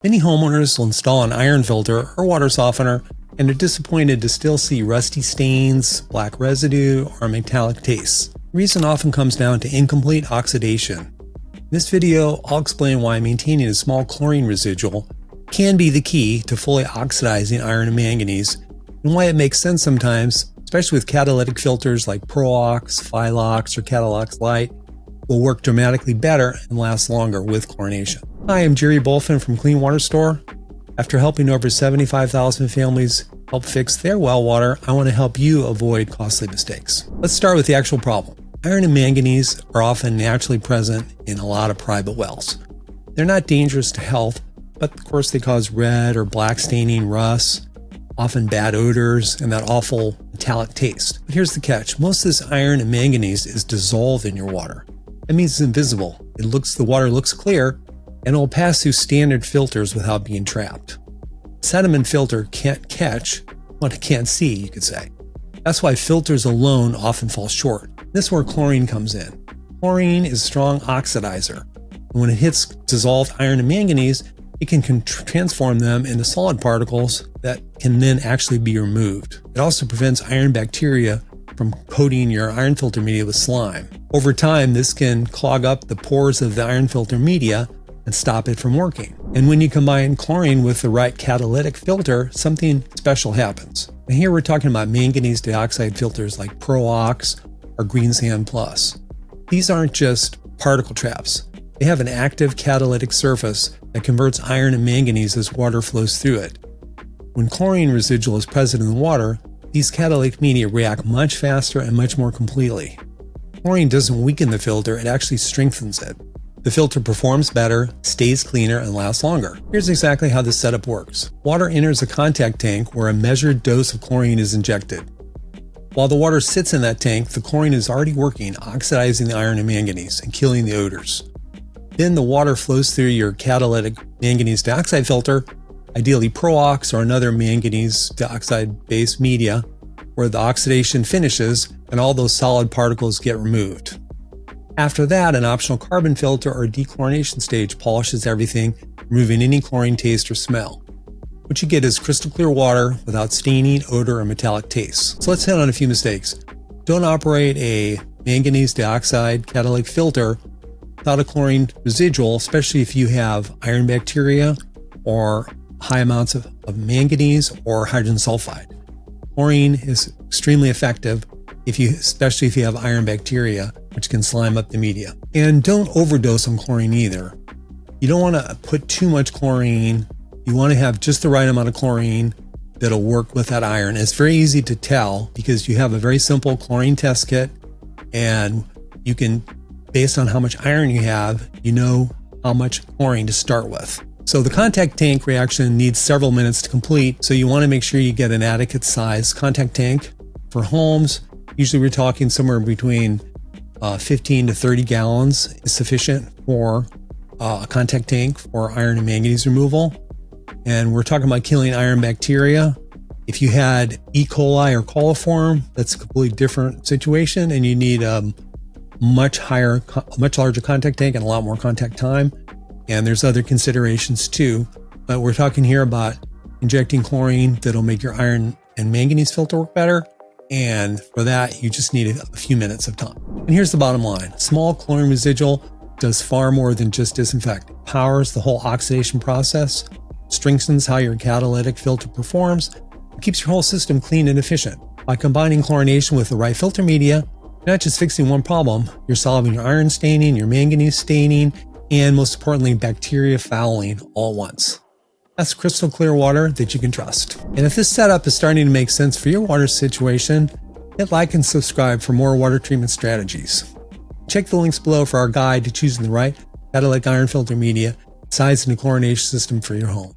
Many homeowners will install an iron filter or water softener and are disappointed to still see rusty stains, black residue, or metallic tastes. The reason often comes down to incomplete oxidation. In this video, I'll explain why maintaining a small chlorine residual can be the key to fully oxidizing iron and manganese, and why it makes sense sometimes, especially with catalytic filters like Phyllox, Phyllox, or Catalox Light, will work dramatically better and last longer with chlorination. Hi, I'm Jerry Bolfin from Clean Water Store. After helping over 75,000 families help fix their well water, I want to help you avoid costly mistakes. Let's start with the actual problem. Iron and manganese are often naturally present in a lot of private wells. They're not dangerous to health, but of course they cause red or black staining, rust, often bad odors, and that awful metallic taste. But here's the catch. Most of this iron and manganese is dissolved in your water. That means it's invisible. The water looks clear, and it will pass through standard filters without being trapped. A sediment filter can't catch what it can't see, you could say. That's why filters alone often fall short. This is where chlorine comes in. Chlorine is a strong oxidizer, and when it hits dissolved iron and manganese, it can transform them into solid particles that can then actually be removed. It also prevents iron bacteria from coating your iron filter media with slime. Over time, this can clog up the pores of the iron filter media and stop it from working. And when you combine chlorine with the right catalytic filter, something special happens. And here we're talking about manganese dioxide filters like Phyllox or Green Sand Plus. These aren't just particle traps. They have an active catalytic surface that converts iron and manganese as water flows through it. When chlorine residual is present in the water, these catalytic media react much faster and much more completely. Chlorine doesn't weaken the filter, it actually strengthens it. The filter performs better, stays cleaner, and lasts longer. Here's exactly how this setup works. Water enters a contact tank where a measured dose of chlorine is injected. While the water sits in that tank, the chlorine is already working, oxidizing the iron and manganese and killing the odors. Then the water flows through your catalytic manganese dioxide filter, ideally Phyllox or another manganese dioxide-based media, where the oxidation finishes and all those solid particles get removed. After that, an optional carbon filter or dechlorination stage polishes everything, removing any chlorine taste or smell. What you get is crystal clear water without staining, odor, or metallic taste. So let's hit on a few mistakes. Don't operate a manganese dioxide catalytic filter without a chlorine residual, especially if you have iron bacteria or high amounts of manganese or hydrogen sulfide. Chlorine is extremely effective, especially if you have iron bacteria, which can slime up the media. And don't overdose on chlorine either. You don't want to put too much chlorine. You want to have just the right amount of chlorine that'll work with that iron. It's very easy to tell because you have a very simple chlorine test kit, and you can, based on how much iron you have, you know how much chlorine to start with. So the contact tank reaction needs several minutes to complete, so you want to make sure you get an adequate size contact tank. For homes, usually we're talking somewhere between 15 to 30 gallons is sufficient for a contact tank for iron and manganese removal. And we're talking about killing iron bacteria. If you had E. coli or coliform, that's a completely different situation, and you need a much larger contact tank and a lot more contact time. And there's other considerations too, but we're talking here about injecting chlorine that'll make your iron and manganese filter work better. And for that, you just need a few minutes of time. And here's the bottom line. Small chlorine residual does far more than just disinfect. It powers the whole oxidation process, strengthens how your catalytic filter performs, and keeps your whole system clean and efficient. By combining chlorination with the right filter media, you're not just fixing one problem, you're solving your iron staining, your manganese staining, and most importantly, bacteria fouling all at once. That's crystal clear water that you can trust. And if this setup is starting to make sense for your water situation, hit like and subscribe for more water treatment strategies. Check the links below for our guide to choosing the right catalytic iron filter media, size, and chlorination system for your home.